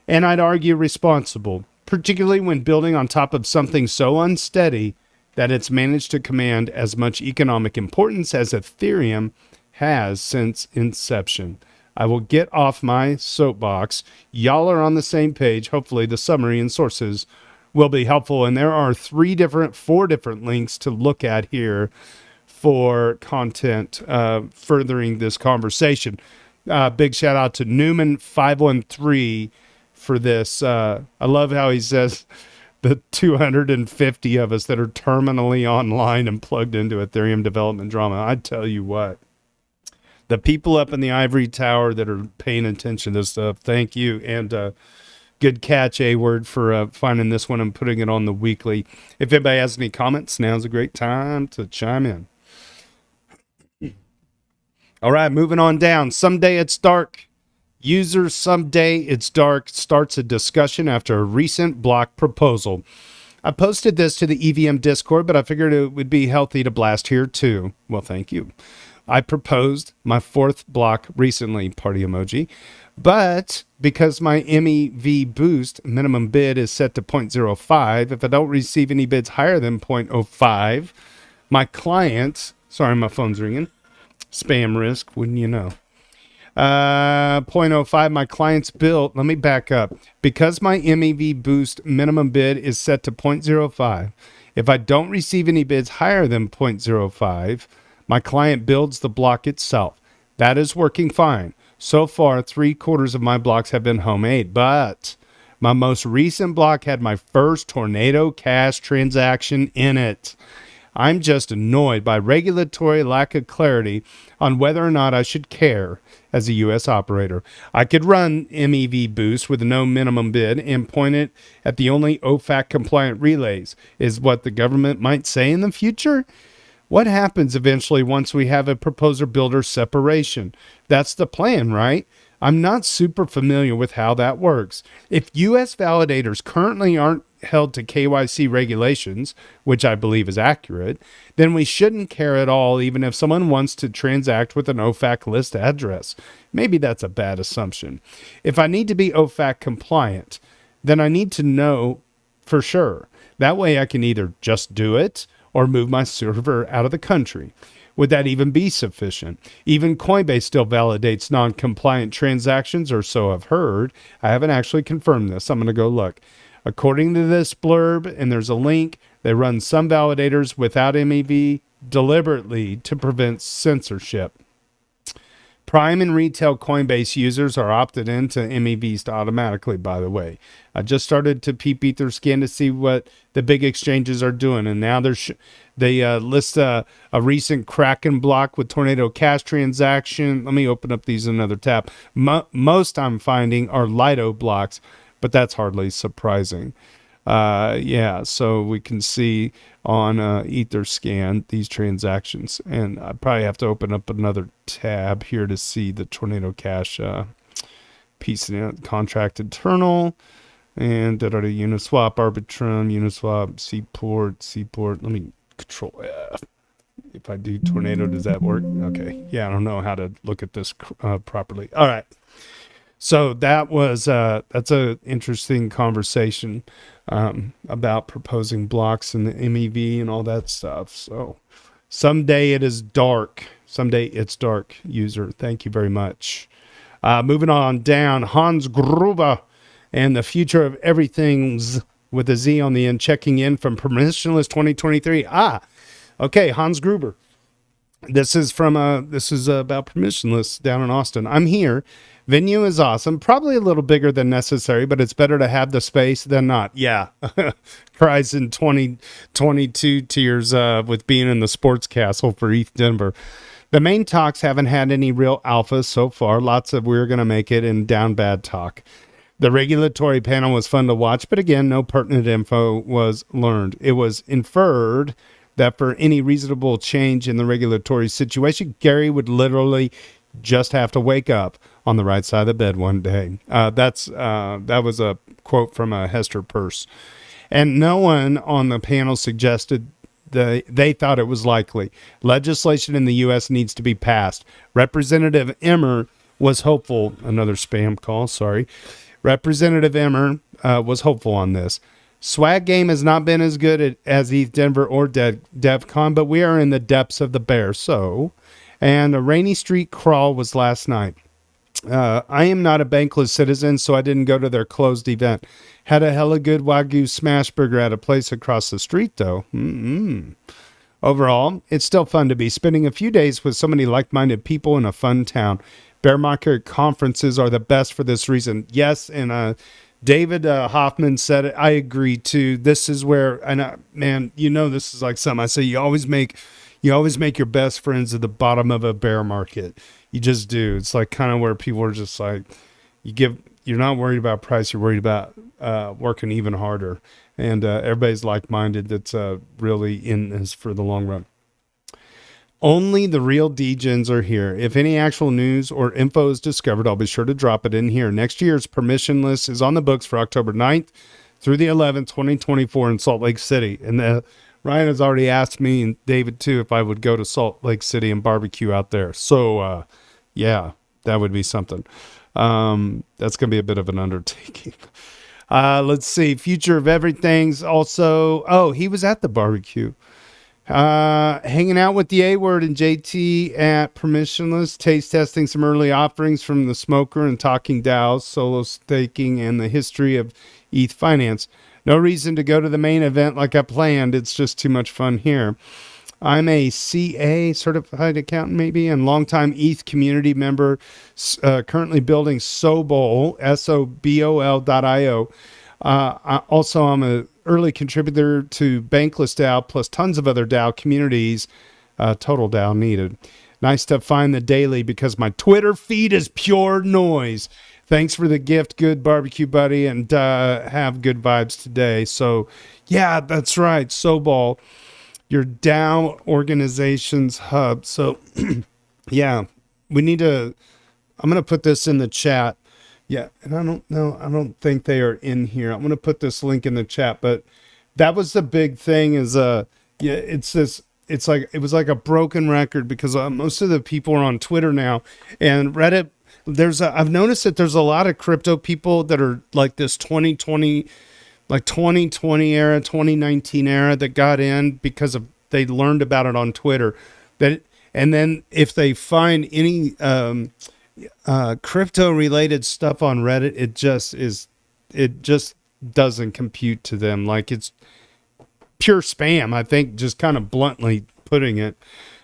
And I'd argue responsible, particularly when building on top of something so unsteady that it's managed to command as much economic importance as Ethereum has since inception. I will get off my soapbox. Y'all are on the same page. Hopefully the summary and sources will be helpful. And there are 4 different links to look at here for content furthering this conversation. Big shout out to Newman513 for this. I love how he says the 250 of us that are terminally online and plugged into Ethereum development drama. I tell you what, the people up in the ivory tower that are paying attention to this stuff, thank you. And good catch, A-Word, for finding this one and putting it on the weekly. If anybody has any comments, now's a great time to chime in. All right, moving on down. Someday it's dark. User Someday It's Dark starts a discussion after a recent block proposal. I posted this to the EVM Discord, but I figured it would be healthy to blast here too. Well, thank you. I proposed my 4th block recently, party emoji, but because my MEV boost minimum bid is set to 0.05, if I don't receive any bids higher than 0.05, my client, sorry, my phone's ringing, spam risk, wouldn't you know? 0.05, my client's built. Let me back up. Because my MEV boost minimum bid is set to 0.05, if I don't receive any bids higher than 0.05, my client builds the block itself. That is working fine. So far, 3/4 of my blocks have been homemade, but my most recent block had my first Tornado Cash transaction in it. I'm just annoyed by regulatory lack of clarity on whether or not I should care as a U.S. operator. I could run MEV Boost with no minimum bid and point it at the only OFAC compliant relays, is what the government might say in the future. What happens eventually once we have a proposer-builder separation? That's the plan, right? I'm not super familiar with how that works. If U.S. validators currently aren't held to KYC regulations, which I believe is accurate, then we shouldn't care at all even if someone wants to transact with an OFAC list address. Maybe that's a bad assumption. If I need to be OFAC compliant, then I need to know for sure. That way I can either just do it or move my server out of the country. Would that even be sufficient? Even Coinbase still validates non-compliant transactions, or so I've heard. I haven't actually confirmed this. I'm going to go look. According to this blurb, and there's a link, they run some validators without MEV deliberately to prevent censorship. Prime and retail Coinbase users are opted into MEVs automatically, by the way. I just started to peep Etherscan to see what the big exchanges are doing, and now they list a recent Kraken block with Tornado Cash transaction. Let me open up these in another tab. Most I'm finding are Lido blocks, but that's hardly surprising. So we can see on Etherscan these transactions, and I probably have to open up another tab here to see the Tornado Cash piece in contract internal, and Uniswap, Arbitrum, Uniswap, Seaport. Let me Control F. If I do Tornado, does that work? Okay. Yeah, I don't know how to look at this properly. All right. So that was that's an interesting conversation about proposing blocks and the MEV and all that stuff. So someday it is dark. Someday it's dark, user. Thank you very much. Moving on down, Hans Gruber and the future of everything's with a Z on the end, checking in from Permissionless 2023. Okay, Hans Gruber. This is about Permissionless down in Austin. I'm here. Venue is awesome. Probably a little bigger than necessary, but it's better to have the space than not. Yeah. Cries in 2022 tears with being in the sports castle for ETH Denver. The main talks haven't had any real alpha so far. Lots of we're going to make it and down bad talk. The regulatory panel was fun to watch, but again, no pertinent info was learned. It was inferred that for any reasonable change in the regulatory situation, Gary would literally just have to wake up on the right side of the bed one day. That was a quote from Hester Peirce. And no one on the panel suggested they thought it was likely. Legislation in the U.S. needs to be passed. Representative Emmer was hopeful. Another spam call, sorry. Representative Emmer was hopeful on this. Swag game has not been as good as ETH Denver or DevCon, but we are in the depths of the bear. And a rainy street crawl was last night. I am not a bankless citizen, so I didn't go to their closed event. Had a hella good Wagyu smash burger at a place across the street, though. Overall, it's still fun to be spending a few days with so many like-minded people in a fun town. Bear market conferences are the best for this reason. Yes, and David Hoffman said it. I agree, too. This is where, and man, this is like something I say. You always make your best friends at the bottom of a bear market. You just do. It's like kind of where people are just like, you're not worried about price. You're worried about working even harder. And everybody's like-minded that's really in this for the long run. Only the real degens are here. If any actual news or info is discovered, I'll be sure to drop it in here. Next year's Permissionless is on the books for October 9th through the 11th, 2024 in Salt Lake City. And Ryan has already asked me, and David too, if I would go to Salt Lake City and barbecue out there. So, yeah, that would be something. That's going to be a bit of an undertaking. Let's see. Future of Everything's also... Oh, he was at the barbecue. Hanging out with the A-Word and JT at Permissionless, taste testing some early offerings from the smoker and talking DAOs, solo staking, and the history of Ethfinance. No reason to go to the main event like I planned. It's just too much fun here. I'm a CA, certified accountant maybe, and longtime ETH community member, currently building Sobol, SOBOL.io. I'm an early contributor to Bankless DAO, plus tons of other DAO communities. Total DAO needed. Nice to find the daily because my Twitter feed is pure noise. Thanks for the gift, good barbecue buddy, and have good vibes today. So, yeah, that's right. Sobol, your DAO organization's hub. So, yeah, we need to. I'm going to put this in the chat. Yeah, and I don't think they are in here. I'm going to put this link in the chat, but that was the big thing is, it was like a broken record because most of the people are on Twitter now and Reddit. I've noticed that there's a lot of crypto people that are like this 2020 era, 2019 era that got in because they learned about it on Twitter. And then if they find any, crypto related stuff on Reddit, it just doesn't compute to them. Like it's pure spam, I think, just kind of bluntly putting it.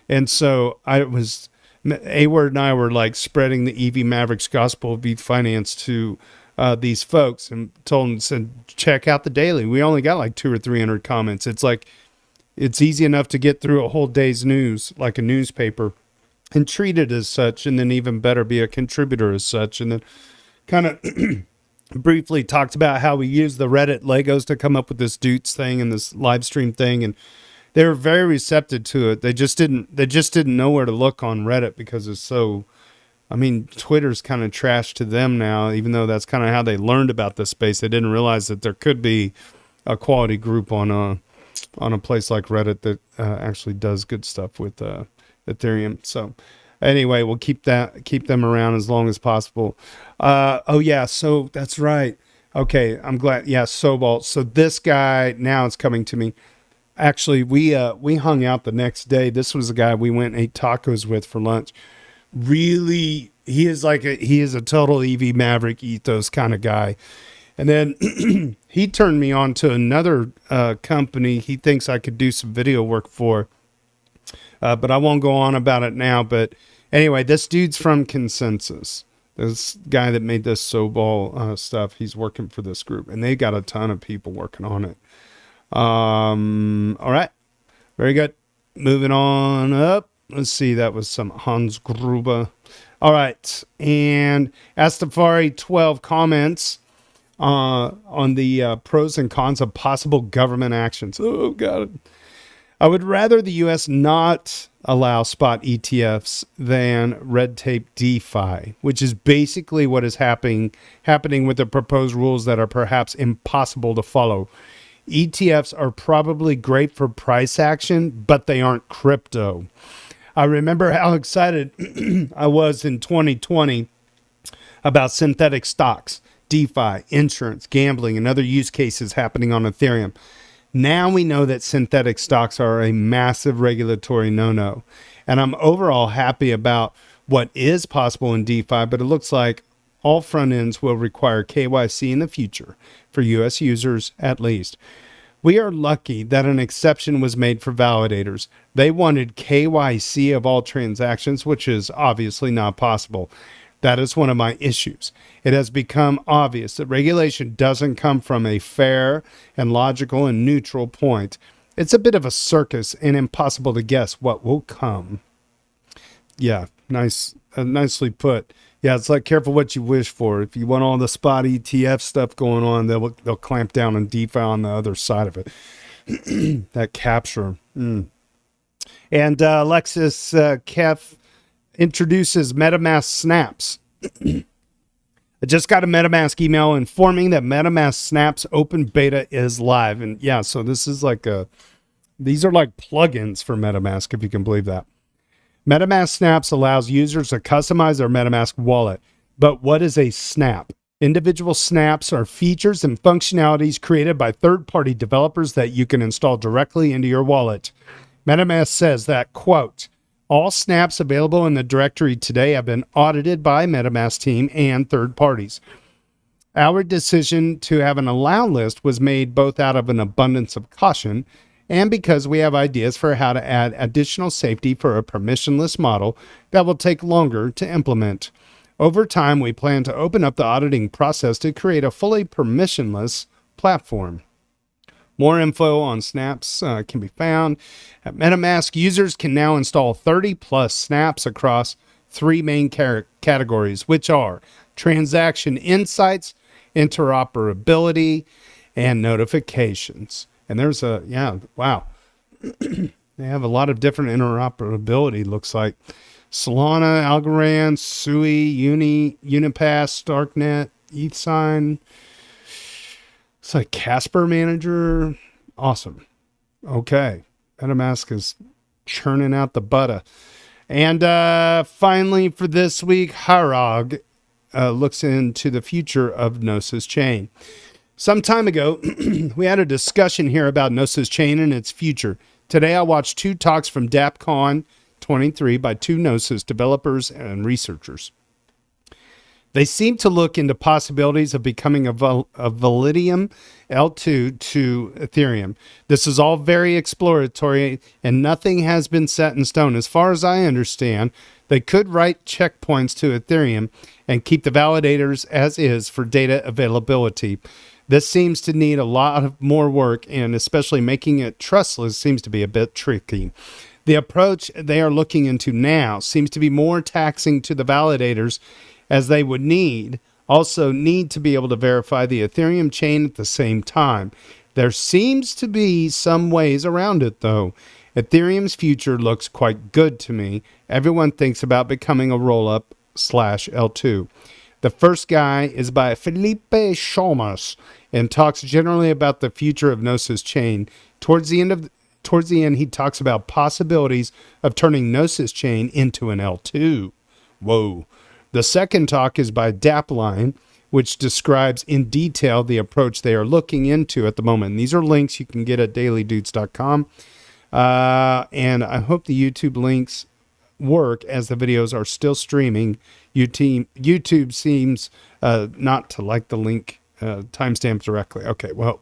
And so A-Word and I were like spreading the EVMavericks gospel of Ethfinance to these folks and said, check out the daily. We only got like 200 or 300 comments. It's like, it's easy enough to get through a whole day's news, like a newspaper, and treat it as such, and then even better be a contributor as such. And then kind of briefly talked about how we used the Reddit Legos to come up with this Doots thing and this live stream thing, and they were very receptive to it. They just didn't know where to look on Reddit because it's so, I mean, Twitter's kind of trash to them now, even though that's kind of how they learned about this space. They didn't realize that there could be a quality group on a place like Reddit that actually does good stuff with Ethereum. So anyway, we'll keep them around as long as possible. Oh yeah, so that's right. Okay, I'm glad. Yeah, Sobol. So this guy, now it's coming to me. Actually, we hung out the next day. This was a guy we went and ate tacos with for lunch. Really, he is a total EV Maverick ethos kind of guy. And then he turned me on to another company he thinks I could do some video work for. but I won't go on about it now. But anyway, this dude's from Consensus. This guy that made this Sobol stuff, he's working for this group, and they got a ton of people working on it. All right. Very good. Moving on up. Let's see. That was some Hans Gruber. All right. And Astafari 12 comments on the pros and cons of possible government actions. Oh, God. I would rather the U.S. not allow spot ETFs than red tape DeFi, which is basically what is happening with the proposed rules that are perhaps impossible to follow. ETFs are probably great for price action, but they aren't crypto. I remember how excited I was in 2020 about synthetic stocks, DeFi, insurance, gambling, and other use cases happening on Ethereum. Now we know that synthetic stocks are a massive regulatory no-no. And I'm overall happy about what is possible in DeFi, but it looks like all front ends will require KYC in the future, for US users at least. We are lucky that an exception was made for validators. They wanted KYC of all transactions, which is obviously not possible. That is one of my issues. It has become obvious that regulation doesn't come from a fair and logical and neutral point. It's a bit of a circus and impossible to guess what will come. Yeah, nicely put. Yeah, it's like careful what you wish for. If you want all the spot ETF stuff going on, they'll clamp down on DeFi on the other side of it. That capture. And Alexis Kef introduces MetaMask snaps. I just got a MetaMask email informing that MetaMask snaps open beta is live. And yeah, so this is like these are like plugins for MetaMask, if you can believe that. MetaMask snaps allows users to customize their MetaMask wallet. But what is a snap? Individual snaps are features and functionalities created by third-party developers that you can install directly into your wallet. MetaMask says that, quote, all snaps available in the directory today have been audited by MetaMask team and third parties. Our decision to have an allow list was made both out of an abundance of caution and because we have ideas for how to add additional safety for a permissionless model that will take longer to implement. Over time, we plan to open up the auditing process to create a fully permissionless platform. More info on snaps can be found at MetaMask. Users can now install 30 plus snaps across three main categories, which are transaction insights, interoperability, and notifications. And there's wow. They have a lot of different interoperability, looks like. Solana, Algorand, Sui, Unipass, Starknet, ETHSign. It's like Casper Manager. Awesome. Okay. MetaMask is churning out the butter. And finally for this week, Harag looks into the future of Gnosis Chain. Some time ago, we had a discussion here about Gnosis Chain and its future. Today, I watched two talks from DAppCon 23 by two Gnosis developers and researchers. They seem to look into possibilities of becoming a Validium L2 to Ethereum. This is all very exploratory and nothing has been set in stone. As far as I understand, they could write checkpoints to Ethereum and keep the validators as is for data availability. This seems to need a lot of more work, and especially making it trustless seems to be a bit tricky. The approach they are looking into now seems to be more taxing to the validators, as they would also need to be able to verify the Ethereum chain at the same time. There seems to be some ways around it, though. Ethereum's future looks quite good to me. Everyone thinks about becoming a rollup /L2. The first guy is by Felipe Chalmers and talks generally about the future of Gnosis Chain. Towards the end, he talks about possibilities of turning Gnosis Chain into an L2. Whoa. The second talk is by Dappline, which describes in detail the approach they are looking into at the moment. And these are links you can get at dailydoots.com. And I hope the YouTube links work as the videos are still streaming. YouTube seems not to like the link timestamp directly. Okay, well,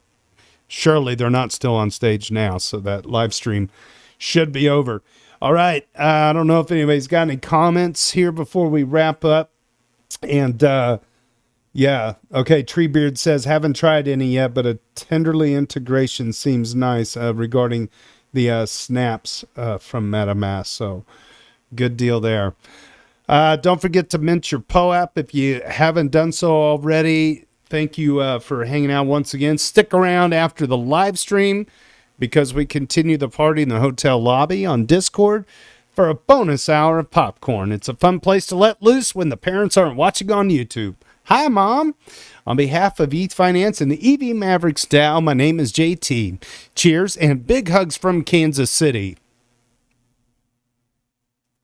surely they're not still on stage now, so that live stream should be over. All right. I don't know if anybody's got any comments here before we wrap up. And yeah, okay. Treebeard says, haven't tried any yet, but a Tenderly integration seems nice regarding the snaps from MetaMask. So good deal there. Don't forget to mint your POAP if you haven't done so already. Thank you for hanging out once again. Stick around after the live stream because we continue the party in the hotel lobby on Discord for a bonus hour of popcorn. It's a fun place to let loose when the parents aren't watching on YouTube. Hi, Mom. On behalf of Ethfinance and the EVMavericks DAO, my name is JT. Cheers and big hugs from Kansas City.